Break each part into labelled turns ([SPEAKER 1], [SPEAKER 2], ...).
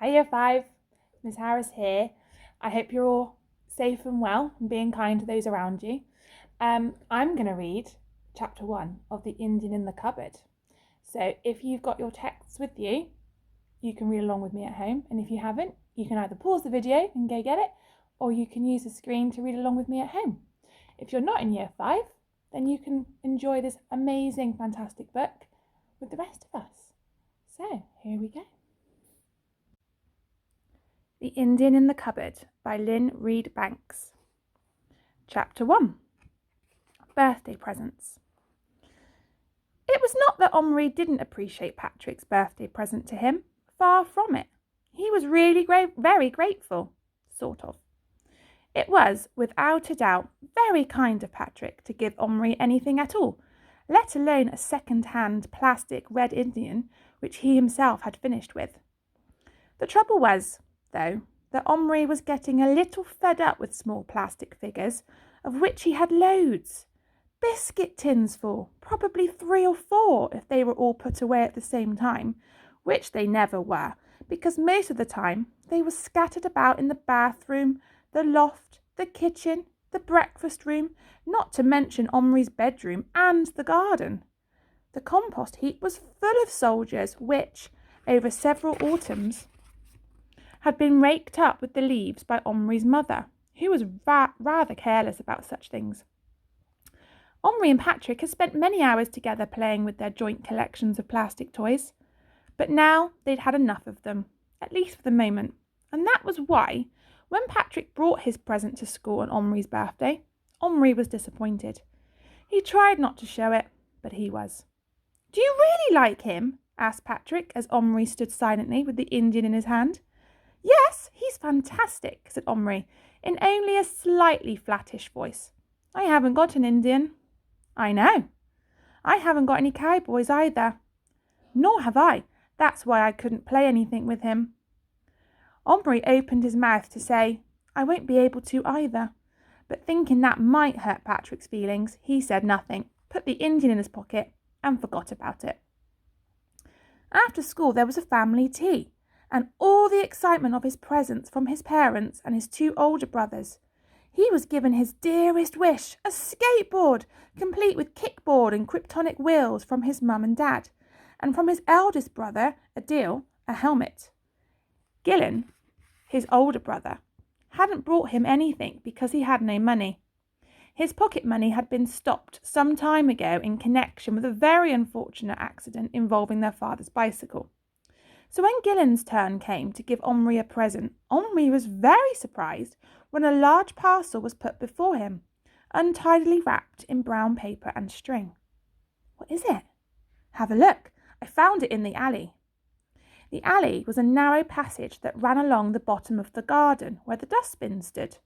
[SPEAKER 1] Hey Year 5, Miss Harris here. I hope you're all safe and well and being kind to those around you. I'm going to read chapter 1 of The Indian in the Cupboard. So if you've got your texts with you, you can read along with me at home. And if you haven't, you can either pause the video and go get it, or you can use the screen to read along with me at home. If you're not in Year 5, then you can enjoy this amazing, fantastic book with the rest of us. So here we go. The Indian in the Cupboard by Lynn Reid Banks. Chapter 1. Birthday Presents. It was not that Omri didn't appreciate Patrick's birthday present to him. Far from it. He was really very grateful. Sort of. It was, without a doubt, very kind of Patrick to give Omri anything at all, let alone a second-hand plastic red Indian which he himself had finished with. The trouble was, though, that Omri was getting a little fed up with small plastic figures, of which he had loads. Biscuit tins full, probably 3 or 4 if they were all put away at the same time, which they never were, because most of the time they were scattered about in the bathroom, the loft, the kitchen, the breakfast room, not to mention Omri's bedroom and the garden. The compost heap was full of soldiers which, over several autumns, had been raked up with the leaves by Omri's mother, who was rather careless about such things. Omri and Patrick had spent many hours together playing with their joint collections of plastic toys, but now they'd had enough of them, at least for the moment, and that was why, when Patrick brought his present to school on Omri's birthday, Omri was disappointed. He tried not to show it, but he was. "Do you really like him?" asked Patrick as Omri stood silently with the Indian in his hand. "Yes, he's fantastic," said Omri, in only a slightly flattish voice. "I haven't got an Indian." "I know. I haven't got any cowboys either." "Nor have I. That's why I couldn't play anything with him." Omri opened his mouth to say, "I won't be able to either," but thinking that might hurt Patrick's feelings, he said nothing, put the Indian in his pocket, and forgot about it. After school there was a family tea, and all the excitement of his presents from his parents and his 2 older brothers. He was given his dearest wish, a skateboard, complete with kickboard and kryptonic wheels from his mum and dad, and from his eldest brother, Adil, a helmet. Gillen, his older brother, hadn't brought him anything because he had no money. His pocket money had been stopped some time ago in connection with a very unfortunate accident involving their father's bicycle. So when Gillen's turn came to give Omri a present, Omri was very surprised when a large parcel was put before him, untidily wrapped in brown paper and string. "What is it?" "Have a look. I found it in the alley." The alley was a narrow passage that ran along the bottom of the garden where the dustbin stood.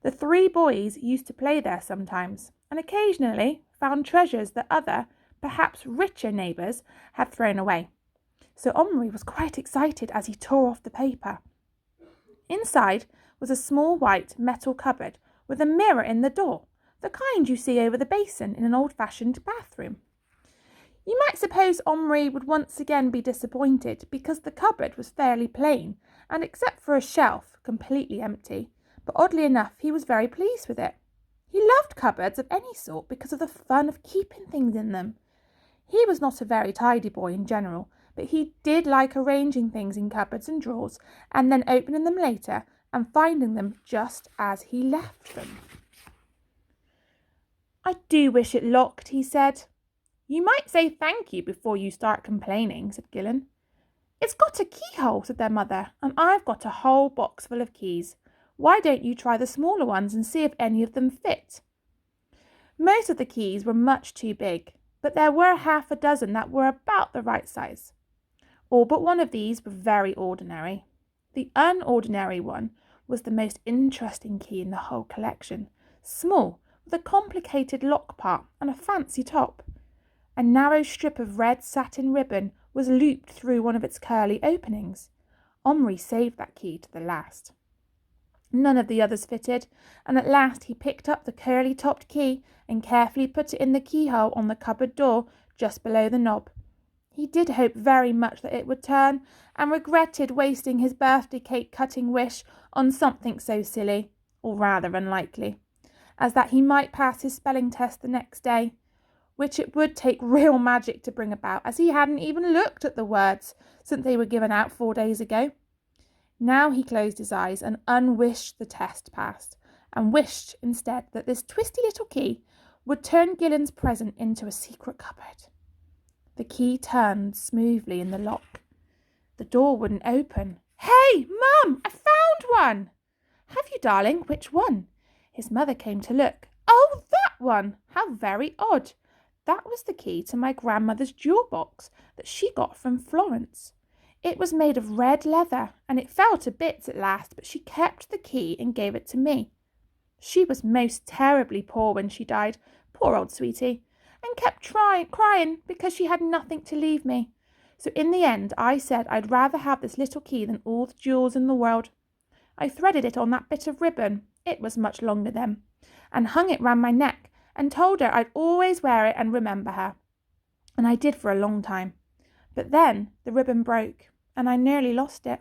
[SPEAKER 1] The 3 boys used to play there sometimes, and occasionally found treasures that other, perhaps richer neighbours had thrown away. So Omri was quite excited as he tore off the paper. Inside was a small white metal cupboard with a mirror in the door, the kind you see over the basin in an old-fashioned bathroom. You might suppose Omri would once again be disappointed because the cupboard was fairly plain and, except for a shelf, completely empty, but oddly enough he was very pleased with it. He loved cupboards of any sort because of the fun of keeping things in them. He was not a very tidy boy in general, but he did like arranging things in cupboards and drawers and then opening them later and finding them just as he left them. "I do wish it locked," he said. "You might say thank you before you start complaining," said Gillen. "It's got a keyhole," said their mother, "and I've got a whole box full of keys. Why don't you try the smaller ones and see if any of them fit?" Most of the keys were much too big, but there were half a dozen that were about the right size. All but one of these were very ordinary. The unordinary one was the most interesting key in the whole collection, small, with a complicated lock part and a fancy top. A narrow strip of red satin ribbon was looped through one of its curly openings. Omri saved that key to the last. None of the others fitted, and at last he picked up the curly-topped key and carefully put it in the keyhole on the cupboard door just below the knob. He did hope very much that it would turn, and regretted wasting his birthday cake cutting wish on something so silly, or rather unlikely, as that he might pass his spelling test the next day, which it would take real magic to bring about, as he hadn't even looked at the words since they were given out 4 days ago. Now he closed his eyes and unwished the test passed, and wished instead that this twisty little key would turn Gillen's present into a secret cupboard. The key turned smoothly in the lock. The door wouldn't open. "Hey, Mum, I found one!" "Have you, darling? Which one?" His mother came to look. "Oh, that one! How very odd. That was the key to my grandmother's jewel box that she got from Florence. It was made of red leather, and it fell to bits at last, but she kept the key and gave it to me. She was most terribly poor when she died, poor old sweetie, and kept crying because she had nothing to leave me. So in the end I said I'd rather have this little key than all the jewels in the world. I threaded it on that bit of ribbon, it was much longer then, and hung it round my neck, and told her I'd always wear it and remember her. And I did for a long time. But then the ribbon broke, and I nearly lost it."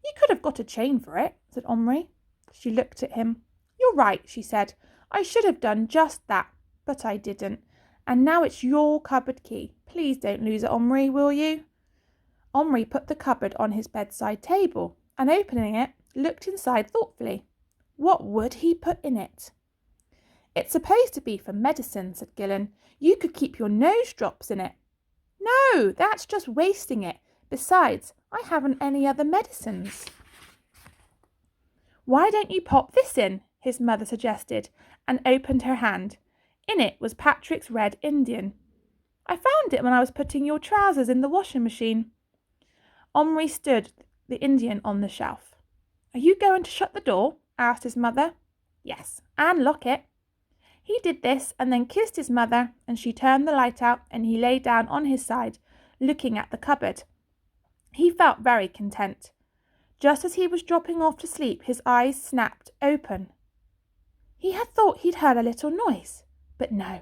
[SPEAKER 1] "You could have got a chain for it," said Omri. She looked at him. "You're right," she said. "I should have done just that, but I didn't. And now it's your cupboard key. Please don't lose it, Omri, will you?" Omri put the cupboard on his bedside table, and opening it, looked inside thoughtfully. What would he put in it? "It's supposed to be for medicine," said Gillen. "You could keep your nose drops in it." "No, that's just wasting it. Besides, I haven't any other medicines." "Why don't you pop this in?" his mother suggested, and opened her hand. In it was Patrick's red Indian. "I found it when I was putting your trousers in the washing machine." Omri stood the Indian on the shelf. "Are you going to shut the door?" asked his mother. "Yes, and lock it." He did this and then kissed his mother, and she turned the light out, and he lay down on his side, looking at the cupboard. He felt very content. Just as he was dropping off to sleep, his eyes snapped open. He had thought he'd heard a little noise, but no,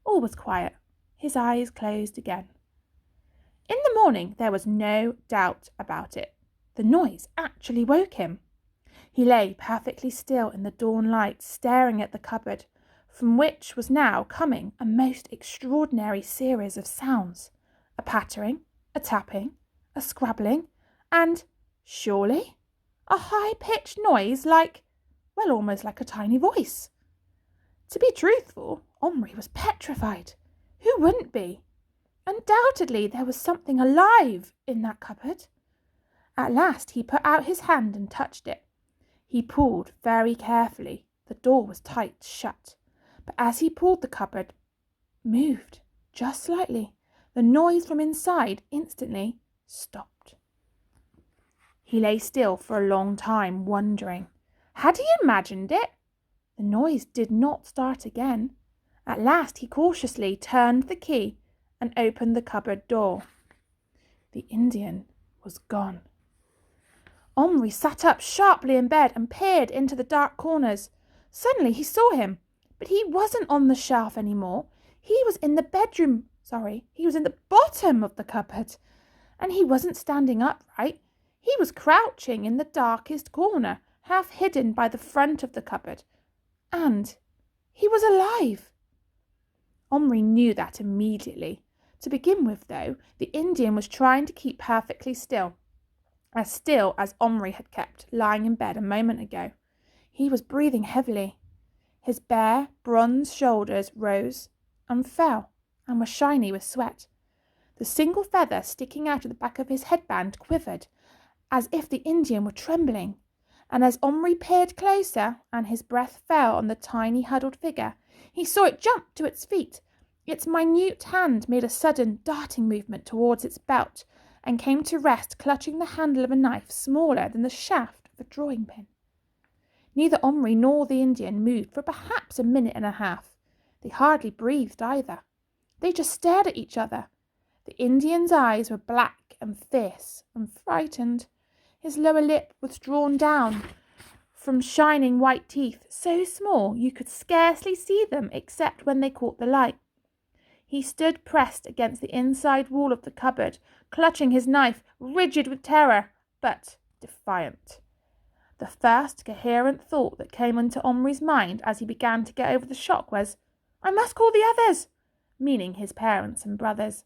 [SPEAKER 1] all was quiet. His eyes closed again. In the morning there was no doubt about it. The noise actually woke him. He lay perfectly still in the dawn light, staring at the cupboard, from which was now coming a most extraordinary series of sounds. A pattering, a tapping, a scrabbling, and, surely, a high-pitched noise almost like a tiny voice. To be truthful, Omri was petrified. Who wouldn't be? Undoubtedly there was something alive in that cupboard. At last he put out his hand and touched it. He pulled very carefully. The door was tight shut, but as he pulled, the cupboard moved just slightly. The noise from inside instantly stopped. He lay still for a long time, wondering. Had he imagined it? The noise did not start again. At last he cautiously turned the key and opened the cupboard door. The Indian was gone. Omri sat up sharply in bed and peered into the dark corners. Suddenly he saw him, but he wasn't on the shelf any more. He was in the bottom of the cupboard, and he wasn't standing upright. He was crouching in the darkest corner, half hidden by the front of the cupboard, and he was alive. Omri knew that immediately. To begin with, though, the Indian was trying to keep perfectly still as Omri had kept, lying in bed a moment ago. He was breathing heavily. His bare, bronze shoulders rose and fell and were shiny with sweat. The single feather sticking out of the back of his headband quivered, as if the Indian were trembling. And as Omri peered closer and his breath fell on the tiny huddled figure, he saw it jump to its feet. Its minute hand made a sudden darting movement towards its belt and came to rest clutching the handle of a knife smaller than the shaft of a drawing pin. Neither Omri nor the Indian moved for perhaps a minute and a half. They hardly breathed either. They just stared at each other. The Indian's eyes were black and fierce and frightened. His lower lip was drawn down from shining white teeth, so small you could scarcely see them except when they caught the light. He stood pressed against the inside wall of the cupboard, clutching his knife, rigid with terror, but defiant. The first coherent thought that came into Omri's mind as he began to get over the shock was, "I must call the others," meaning his parents and brothers.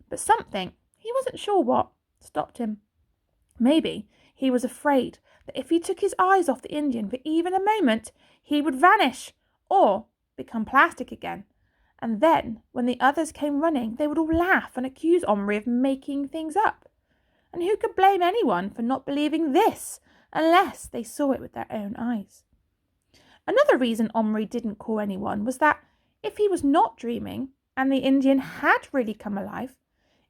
[SPEAKER 1] But something, he wasn't sure what, stopped him. Maybe he was afraid that if he took his eyes off the Indian for even a moment, he would vanish or become plastic again. And then, when the others came running, they would all laugh and accuse Omri of making things up. And who could blame anyone for not believing this, unless they saw it with their own eyes? Another reason Omri didn't call anyone was that if he was not dreaming and the Indian had really come alive,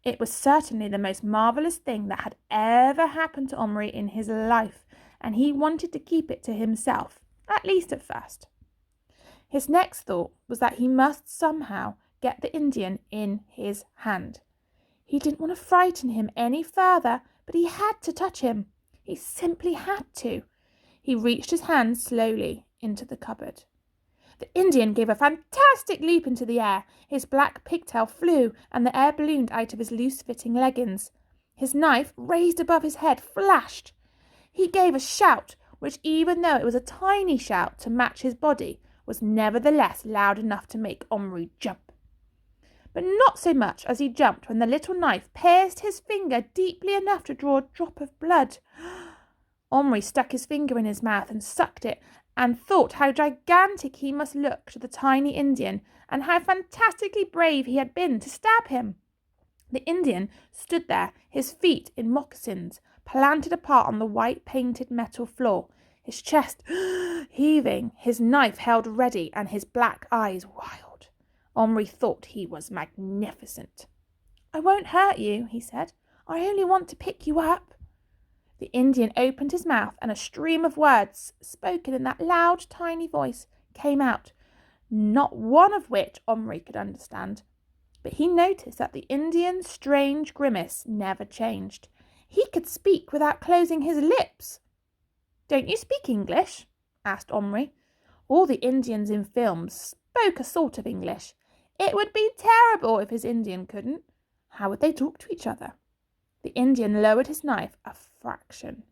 [SPEAKER 1] it was certainly the most marvellous thing that had ever happened to Omri in his life, and he wanted to keep it to himself, at least at first. His next thought was that he must somehow get the Indian in his hand. He didn't want to frighten him any further, but he had to touch him. He simply had to. He reached his hand slowly into the cupboard. The Indian gave a fantastic leap into the air. His black pigtail flew, and the air ballooned out of his loose-fitting leggings. His knife, raised above his head, flashed. He gave a shout, which, even though it was a tiny shout to match his body, was nevertheless loud enough to make Omri jump. But not so much as he jumped when the little knife pierced his finger deeply enough to draw a drop of blood. Omri stuck his finger in his mouth and sucked it, and thought how gigantic he must look to the tiny Indian, and how fantastically brave he had been to stab him. The Indian stood there, his feet in moccasins, planted apart on the white painted metal floor, his chest heaving, his knife held ready, and his black eyes wild. Omri thought he was magnificent. "I won't hurt you," he said. "I only want to pick you up." The Indian opened his mouth, and a stream of words, spoken in that loud, tiny voice, came out, not one of which Omri could understand. But he noticed that the Indian's strange grimace never changed. He could speak without closing his lips. "Don't you speak English?" asked Omri. All the Indians in films spoke a sort of English. It would be terrible if his Indian couldn't. How would they talk to each other? The Indian lowered his knife a fraction.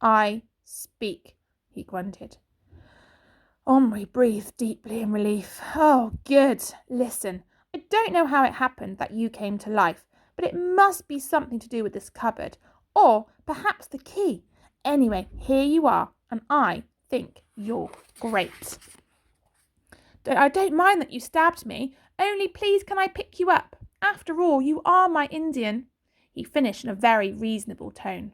[SPEAKER 1] "I speak," he grunted. Omri breathed deeply in relief. "Oh, good. Listen, I don't know how it happened that you came to life, but it must be something to do with this cupboard, or perhaps the key. Anyway, here you are, and I think you're great. I don't mind that you stabbed me, only please can I pick you up? After all, you are my Indian," he finished in a very reasonable tone.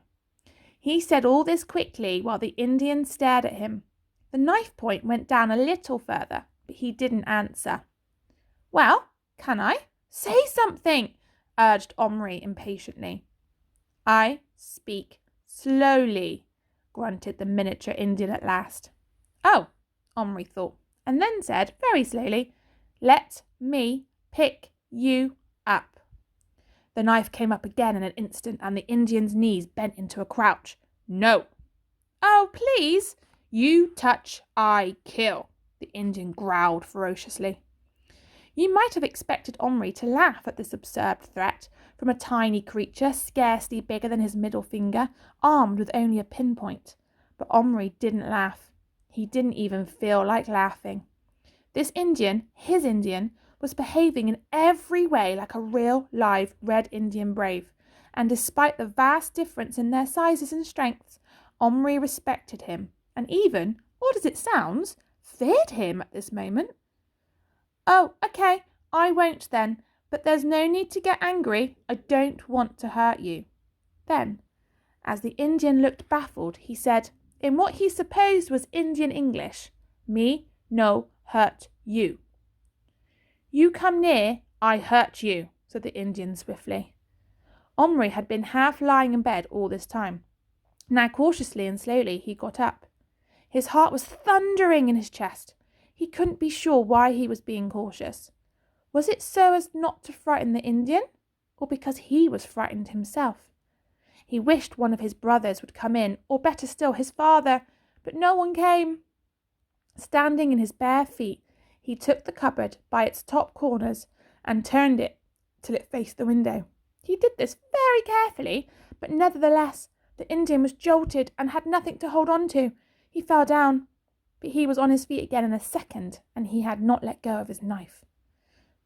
[SPEAKER 1] He said all this quickly while the Indian stared at him. The knife point went down a little further, but he didn't answer. "Well, can I? Say something," urged Omri impatiently. "I speak slowly," grunted the miniature Indian at last. "Oh," Omri thought, and then said very slowly, "Let me pick you up." The knife came up again in an instant, and the Indian's knees bent into a crouch. "No." "Oh, please." "You touch, I kill," the Indian growled ferociously. You might have expected Omri to laugh at this absurd threat from a tiny creature scarcely bigger than his middle finger, armed with only a pinpoint. But Omri didn't laugh. He didn't even feel like laughing. This Indian, his Indian, was behaving in every way like a real, live Red Indian brave, and despite the vast difference in their sizes and strengths, Omri respected him, and even, odd as it sounds, feared him at this moment. "Oh, okay, I won't then, but there's no need to get angry. I don't want to hurt you." Then, as the Indian looked baffled, he said, in what he supposed was Indian English, "Me no hurt you." "You come near, I hurt you," said the Indian swiftly. Omri had been half lying in bed all this time. Now cautiously and slowly he got up. His heart was thundering in his chest. He couldn't be sure why he was being cautious. Was it so as not to frighten the Indian, or because he was frightened himself? He wished one of his brothers would come in, or better still, his father, but no one came. Standing in his bare feet, he took the cupboard by its top corners and turned it till it faced the window. He did this very carefully, but nevertheless the Indian was jolted and had nothing to hold on to. He fell down, but he was on his feet again in a second, and he had not let go of his knife.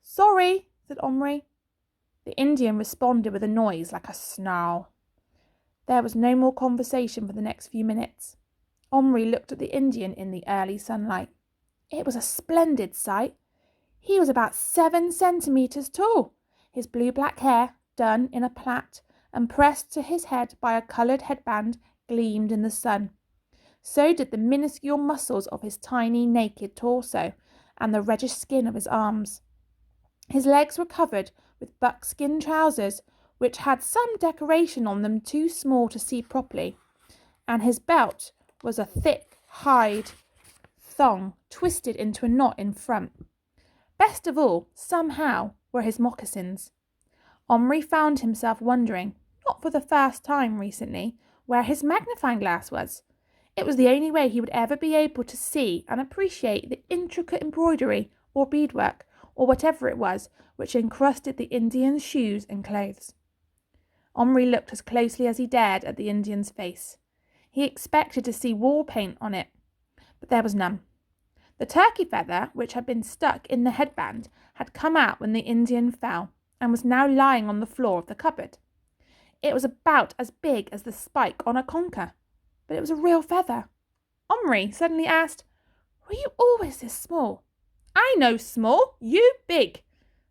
[SPEAKER 1] "Sorry," said Omri. The Indian responded with a noise like a snarl. There was no more conversation for the next few minutes. Omri looked at the Indian in the early sunlight. It was a splendid sight. He was about 7 centimetres tall. His blue-black hair, done in a plait and pressed to his head by a coloured headband, gleamed in the sun. So did the minuscule muscles of his tiny naked torso and the reddish skin of his arms. His legs were covered with buckskin trousers, which had some decoration on them too small to see properly, and his belt was a thick hide thong twisted into a knot in front. Best of all, somehow, were his moccasins. Omri found himself wondering, not for the first time recently, where his magnifying glass was. It was the only way he would ever be able to see and appreciate the intricate embroidery or beadwork or whatever it was which encrusted the Indian's shoes and clothes. Omri looked as closely as he dared at the Indian's face. He expected to see war paint on it, but there was none. The turkey feather, which had been stuck in the headband, had come out when the Indian fell, and was now lying on the floor of the cupboard. It was about as big as the spike on a conker, but it was a real feather. Omri suddenly asked, "Were you always this small?" "I no small, you big,"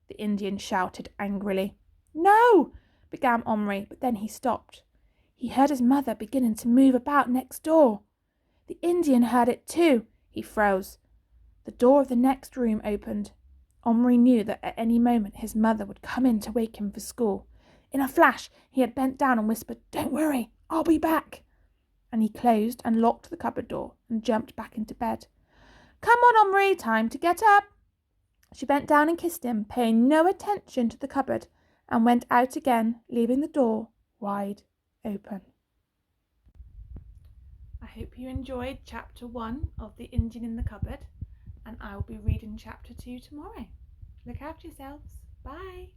[SPEAKER 1] the Indian shouted angrily. "No," began Omri, but then he stopped. He heard his mother beginning to move about next door. The Indian heard it too. He froze. The door of the next room opened. Omri knew that at any moment his mother would come in to wake him for school. In a flash he had bent down and whispered, "Don't worry, I'll be back." And he closed and locked the cupboard door and jumped back into bed. "Come on, Omri, time to get up." She bent down and kissed him, paying no attention to the cupboard, and went out again, leaving the door wide open. I hope you enjoyed chapter 1 of The Indian in the Cupboard, and I will be reading chapter 2 tomorrow. Look after yourselves. Bye.